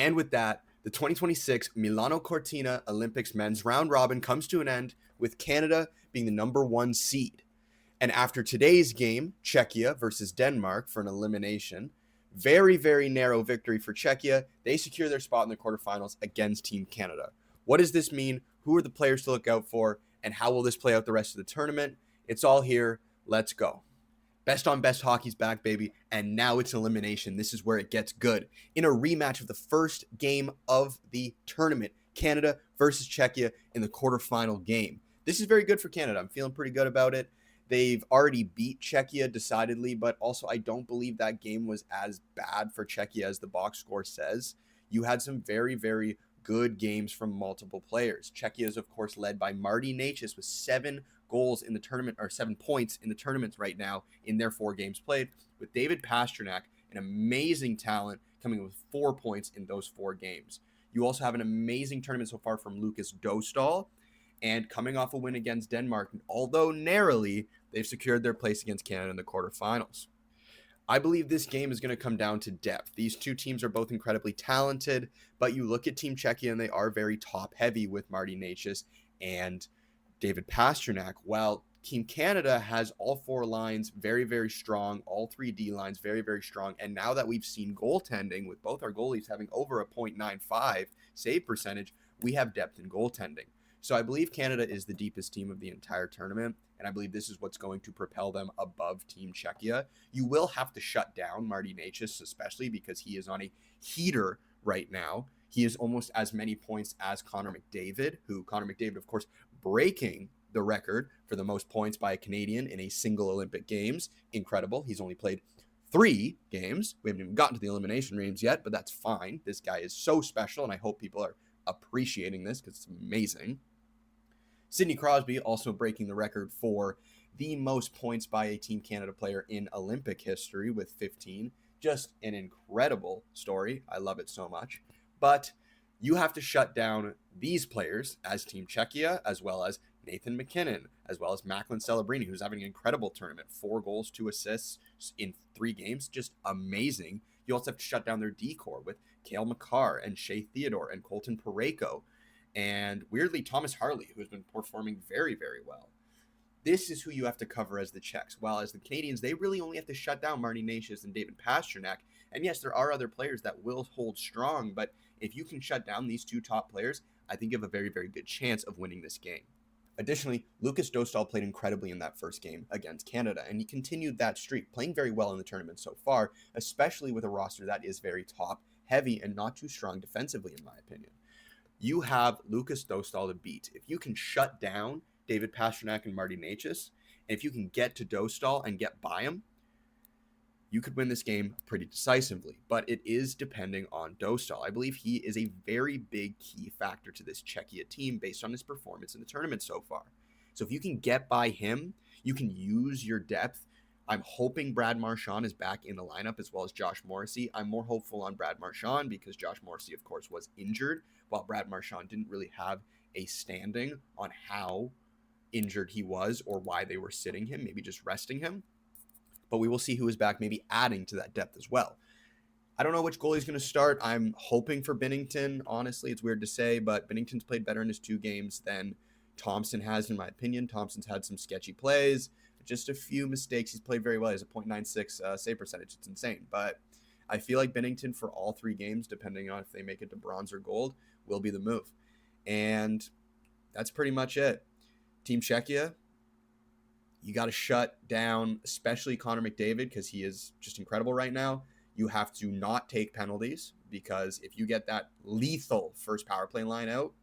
And with that, the 2026 Milano Cortina Olympics men's round robin comes to an end with Canada being the number 1 seed. And after today's game, Czechia versus Denmark for an elimination, very, very narrow victory for Czechia. They secure their spot in the quarterfinals against Team Canada. What does this mean? Who are the players to look out for? And how will this play out the rest of the tournament? It's all here. Let's go. Best on Best Hockey's back, baby, and now it's elimination. This is where it gets good. In a rematch of the first game of the tournament, Canada versus Czechia in the quarterfinal game. This is very good for Canada. I'm feeling pretty good about it. They've already beat Czechia decidedly, but also I don't believe that game was as bad for Czechia as the box score says. You had some very, very good games from multiple players. Czechia is, of course, led by Marty Necas with 7 goals in the tournament, or 7 points in the tournament right now in their 4 games played, with David Pastrnak, an amazing talent, coming with 4 points in those 4 games. You also have an amazing tournament so far from Lukas Dostal, and coming off a win against Denmark, although narrowly, they've secured their place against Canada in the quarterfinals. I believe this game is going to come down to depth. These two teams are both incredibly talented, but you look at Team Czechia and they are very top-heavy with Marty Necas and David Pastrnak, while Team Canada has all 4 lines very, very strong, all 3 D lines very, very strong, and now that we've seen goaltending with both our goalies having over a .95 save percentage, we have depth in goaltending. So I believe Canada is the deepest team of the entire tournament, and I believe this is what's going to propel them above Team Czechia. You will have to shut down Marty Necas, especially because he is on a heater right now. He has almost as many points as Connor McDavid, Connor McDavid, of course, breaking the record for the most points by a Canadian in a single Olympic Games. Incredible. He's only played 3 games. We haven't even gotten to the elimination games yet, but that's fine. This guy is so special, and I hope people are appreciating this because it's amazing. Sidney Crosby also breaking the record for the most points by a Team Canada player in Olympic history with 15. Just an incredible story. I love it so much. But you have to shut down these players as Team Czechia, as well as Nathan MacKinnon, as well as Macklin Celebrini, who's having an incredible tournament. 4 goals, 2 assists in 3 games. Just amazing. You also have to shut down their D-core with Cale Makar and Shea Theodore and Colton Parayko. And weirdly, Thomas Harley, who has been performing very, very well. This is who you have to cover as the Czechs. While as the Canadians, they really only have to shut down Marty Necas and David Pastrnak. And yes, there are other players that will hold strong, but if you can shut down these 2 top players, I think you have a very, very good chance of winning this game. Additionally, Lukas Dostal played incredibly in that first game against Canada, and he continued that streak, playing very well in the tournament so far, especially with a roster that is very top-heavy and not too strong defensively, in my opinion. You have Lukas Dostal to beat. If you can shut down David Pastrnak and Marty Necas, and if you can get to Dostal and get by him, you could win this game pretty decisively. But it is depending on Dostal. I believe he is a very big key factor to this Czechia team based on his performance in the tournament so far. So if you can get by him, you can use your depth. I'm hoping Brad Marchand is back in the lineup as well as Josh Morrissey. I'm more hopeful on Brad Marchand because Josh Morrissey, of course, was injured, while Brad Marchand didn't really have a standing on how injured he was or why they were sitting him, maybe just resting him. But we will see who is back, maybe adding to that depth as well. I don't know which goalie is going to start. I'm hoping for Binnington. Honestly, it's weird to say, but Binnington's played better in his 2 games than Thompson has, in my opinion. Thompson's had some sketchy plays, just a few mistakes. He's played very well. He has a .96 save percentage. It's insane. But I feel like Binnington for all 3 games, depending on if they make it to bronze or gold, will be the move. And that's pretty much it. Team Czechia, you got to shut down, especially Connor McDavid, because he is just incredible right now. You have to not take penalties, because if you get that lethal first power play line out,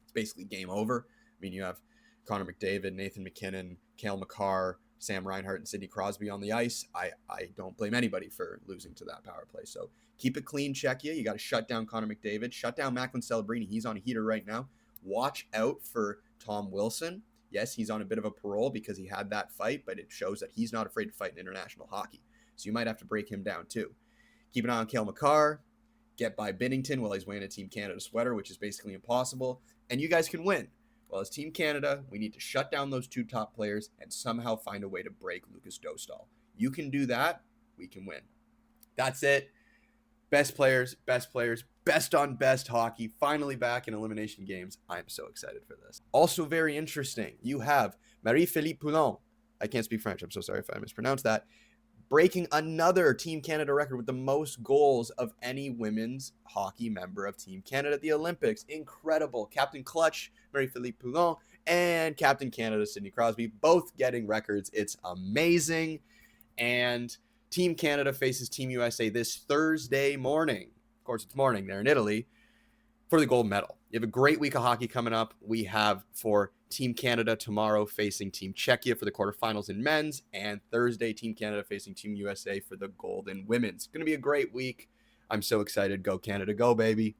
it's basically game over. I mean, you have Connor McDavid, Nathan MacKinnon, Cale Makar, Sam Reinhart, and Sidney Crosby on the ice. I don't blame anybody for losing to that power play. So keep it clean, Czechia. You got to shut down Connor McDavid. Shut down Macklin Celebrini. He's on a heater right now. Watch out for Tom Wilson. Yes, he's on a bit of a parole because he had that fight, but it shows that he's not afraid to fight in international hockey. So you might have to break him down too. Keep an eye on Cale Makar. Get by Binnington while he's wearing a Team Canada sweater, which is basically impossible. And you guys can win. Well, as Team Canada, we need to shut down those 2 top players and somehow find a way to break Lukas Dostal. You can do that. We can win. That's it. Best players, best on best hockey, finally back in elimination games. I'm so excited for this. Also very interesting, you have Marie-Philippe Poulin. I can't speak French. I'm so sorry if I mispronounced that. Breaking another Team Canada record with the most goals of any women's hockey member of Team Canada at the Olympics. Incredible. Captain Clutch, Marie-Philippe Poulin, and Captain Canada, Sidney Crosby, both getting records. It's amazing. And Team Canada faces Team USA this Thursday morning. Of course, it's morning there in Italy for the gold medal. You have a great week of hockey coming up. We have for Team Canada tomorrow facing Team Czechia for the quarterfinals in men's, and Thursday, Team Canada facing Team USA for the gold in women's. It's going to be a great week. I'm so excited. Go Canada, go, baby.